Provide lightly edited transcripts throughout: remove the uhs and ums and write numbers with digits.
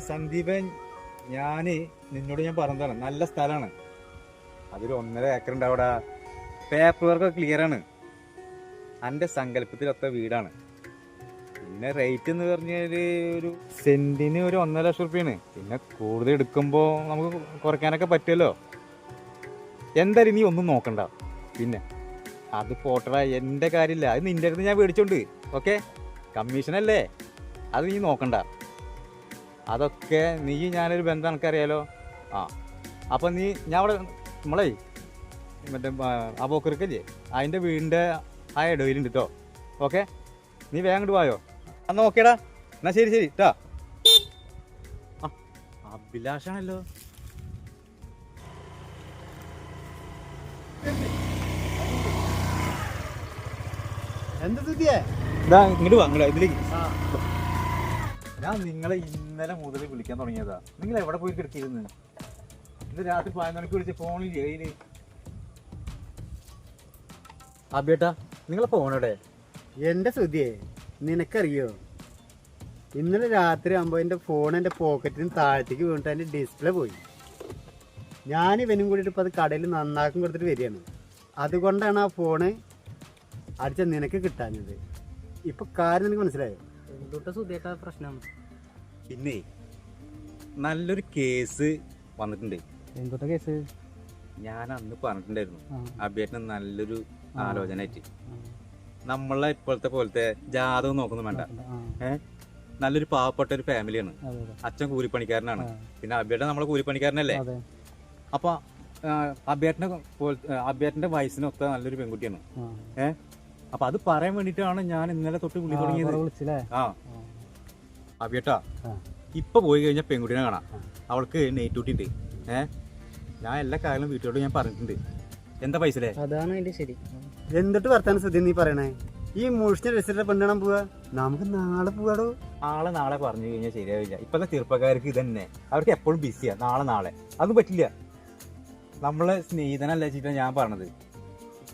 സന്ദീപൻ, നിന്നോട് ഞാൻ പറഞ്ഞതാണ്, നല്ല സ്ഥലമാണ്. അതൊരു 1.5 ഏക്കർ ഉണ്ട് അവിടെ. പേപ്പർ വർക്കൊക്കെ ക്ലിയർ ആണ്. എൻ്റെ സങ്കല്പത്തിലൊത്ത വീടാണ്. പിന്നെ റേറ്റ് എന്ന് പറഞ്ഞാൽ ഒരു സെന്റിന് ഒരു 1.5 ലക്ഷം റുപ്യാണ്. പിന്നെ കൂടുതൽ എടുക്കുമ്പോൾ നമുക്ക് കുറയ്ക്കാനൊക്കെ പറ്റുമല്ലോ. എന്തായാലും നീ ഒന്നും നോക്കണ്ട. പിന്നെ അത് പോട്ടടാ, എൻ്റെ കാര്യമില്ല. അത് നിൻ്റെ അടുത്ത് ഞാൻ മേടിച്ചോണ്ട്. ഓക്കെ, കമ്മീഷനല്ലേ, അത് നീ നോക്കണ്ട. അതൊക്കെ നീ ഞാനൊരു ബന്ധം എനിക്കറിയാലോ. അപ്പം ഞാൻ അവിടെ നമ്മളെ മറ്റേ അബോക്കർക്കല്ലേ, അതിൻ്റെ വീടിൻ്റെ ആ ഇടയിലുണ്ട് കേട്ടോ. ഓക്കെ, നീ വേഗം ഇങ്ങോട്ട് പോയോ. എന്നാ ഓക്കേടാ, എന്നാ ശരി കേട്ടോ. അഭിലാഷാണല്ലോ. എന്താ സ്ഥിതിയേ? ഇങ്ങോട്ട് വാങ്ങല ഇതിലേക്ക്. ഞാൻ നിങ്ങളെ ഇന്നലെ മുതൽ വിളിക്കാൻ തുടങ്ങിയതാ. നിങ്ങൾ എവിടെ പോയി കിടക്കിയിരുന്നു? ഇന്ന് രാത്രി 11 മണിക്ക് വിളിച്ച ഫോണിൽ കയ്യില്. അബേട്ടാ, നിങ്ങളെ ഫോണെവിടെ? എന്റെ സുധിയെ, നിനക്കറിയോ, ഇന്നലെ രാത്രി ആകുമ്പോൾ എൻ്റെ ഫോൺ എൻ്റെ പോക്കറ്റിന് താഴത്തേക്ക് വീണിട്ട് അതിൻ്റെ ഡിസ്പ്ലേ പോയി. ഞാൻ ഇവനും കൂടിയിട്ട് ഇപ്പോൾ അത് കടയിൽ നന്നാക്കും കൊടുത്തിട്ട് വരികയാണ്. അതുകൊണ്ടാണ് ആ ഫോണ് അടിച്ച നിനക്ക് കിട്ടാഞ്ഞത്. ഇപ്പൊ കാര്യം നിനക്ക് മനസ്സിലായോ? എന്തുട്ട് സുധിയേട്ടാ പ്രശ്നം? പിന്നെ നല്ലൊരു കേസ് വന്നിട്ടുണ്ട്. എന്തുട്ട കേസ്? ഞാൻ അന്ന് പറഞ്ഞിട്ടുണ്ടായിരുന്നു, അബേട്ടന് നല്ലൊരു ആലോചന ആയിട്ട്. നമ്മളെ ഇപ്പോഴത്തെ പോലത്തെ ജാതകം നോക്കൊന്നും വേണ്ട. നല്ലൊരു പാവപ്പെട്ട ഒരു ഫാമിലിയാണ്. അച്ഛൻ കൂലിപ്പണിക്കാരനാണ്. പിന്നെ അബേട്ടൻ നമ്മളെ കൂലിപ്പണിക്കാരനല്ലേ. അപ്പൊ അബേട്ടന്റെ വയസ്സിനൊത്ത നല്ലൊരു പെൺകുട്ടിയാണ്. അപ്പൊ അത് പറയാൻ വേണ്ടിട്ടാണ് ഞാൻ ഇന്നലെ തൊട്ട് വിളി തുടങ്ങിയത്. അബേട്ടാ, ഇപ്പൊ പോയി കഴിഞ്ഞാൽ പെൺകുട്ടീനെ കാണാം. അവൾക്ക് നൈറ്റ് ഡ്യൂട്ടി ഉണ്ട്. ഞാൻ എല്ലാ കാര്യങ്ങളും വീട്ടിലോട്ട് ഞാൻ പറഞ്ഞിട്ടുണ്ട്. എന്താ പൈസല്ലേ? അതാണ് അതിന്റെ ശരി. എന്നിട്ട് വർത്താനം സുധി നീ പറയണേ? ഈ മോഷണ രജിസ്റ്റർ പെണ്ണാൻ പോവാ, നമുക്ക് നാളെ പോവാടോ. നാളെ പറഞ്ഞു കഴിഞ്ഞാൽ ശരിയാവില്ല. ഇപ്പത്തെ ചെറുപ്പക്കാർക്ക് ഇതന്നെ, അവർക്ക് എപ്പോഴും ബിസിയാ. നാളെ അതും പറ്റില്ല. നമ്മളെ സ്നേഹിതനല്ല വെച്ചിട്ടാ ഞാൻ പറഞ്ഞത്.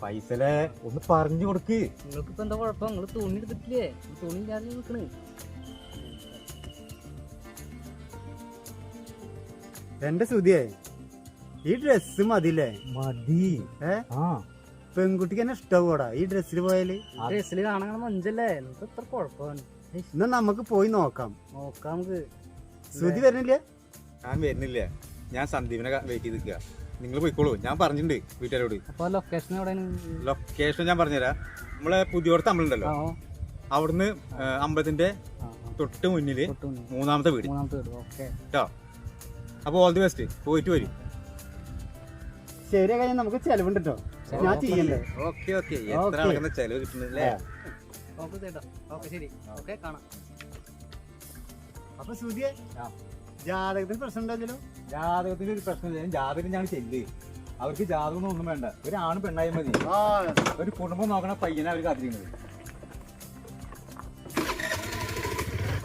പൈസലെ ഒന്ന് പറഞ്ഞു കൊടുക്ക്. നിങ്ങൾക്കിപ്പോ എന്താ കുഴപ്പം? നിങ്ങൾ തുണി എടുത്തിട്ടില്ലേ? തുണി ഇല്ലാതെ നിൽക്കണേ. എന്റെ സുധിയെ, ഈ ഡ്രസ് മതില്ലേ? മതി. പെൺകുട്ടിക്ക് തന്നെ ഇഷ്ടാവൂടാ ഈ ഡ്രസ്സിൽ പോയാല്? ആ ഡ്രസ്സിൽ കാണാൻ മഞ്ചല്ലേ, നിങ്ങൾക്ക് എത്ര കുഴപ്പമാണ്. എന്നാ നമുക്ക് പോയി നോക്കാം. നമുക്ക്. സുധി വരുന്നില്ല? ഞാൻ വരുന്നില്ല. ഞാൻ സന്ദീപിനെ വെയിറ്റ് ചെയ്ത് നിൽക്കുക. നിങ്ങൾ പോയിക്കോളൂ, ഞാൻ പറഞ്ഞിട്ടുണ്ട് വീട്ടുകാരോട്. അപ്പൊ ലൊക്കേഷൻ എവിടെയാണ്? ലൊക്കേഷൻ ഞാൻ പറഞ്ഞുതരാം. നമ്മളെ പുതിയോടത്ത് അമ്പലമുണ്ടല്ലോ, അവിടുന്ന് അമ്പലത്തിന്റെ തൊട്ട് മുന്നില് 3ാമത്തെ വീട് കേട്ടോ. അപ്പൊ ഓൾ ദി ബെസ്റ്റ്, പോയിട്ട് വരും. ശരി, കഴിഞ്ഞാൽ നമുക്ക് ചെലവുണ്ട് കേട്ടോ. ഞാൻ ചെയ്യല്ലേ? ഓക്കെ. എത്ര നടക്കുന്ന ചെലവ് കിട്ടുന്നില്ലേ? അപ്പൊ സുധിയെ, ജാതകത്തിന് പ്രശ്നം ഉണ്ടല്ലോ? ജാതകത്തിന് ഒരു പ്രശ്നമില്ല. ജാതകം ഞാൻ ചെല്ല്. അവർക്ക് ജാതകം ഒന്നും വേണ്ട. ഒരു ആണ് പെണ്ണായി മതി. ഒരു കുടുംബം നോക്കണ പയ്യനെ അവർ കാത്തിരിക്കുന്നത്.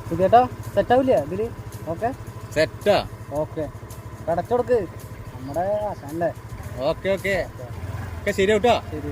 സുധിയേട്ടാ, സെറ്റാവില്ല ഇതില്? ഓക്കെ, സെറ്റാ. ഓക്കെ, കടച്ചോടുക്ക് നമ്മുടെ ആശാനല്ലേ. ഓക്കെ ശരി കേട്ടോ. ശരി.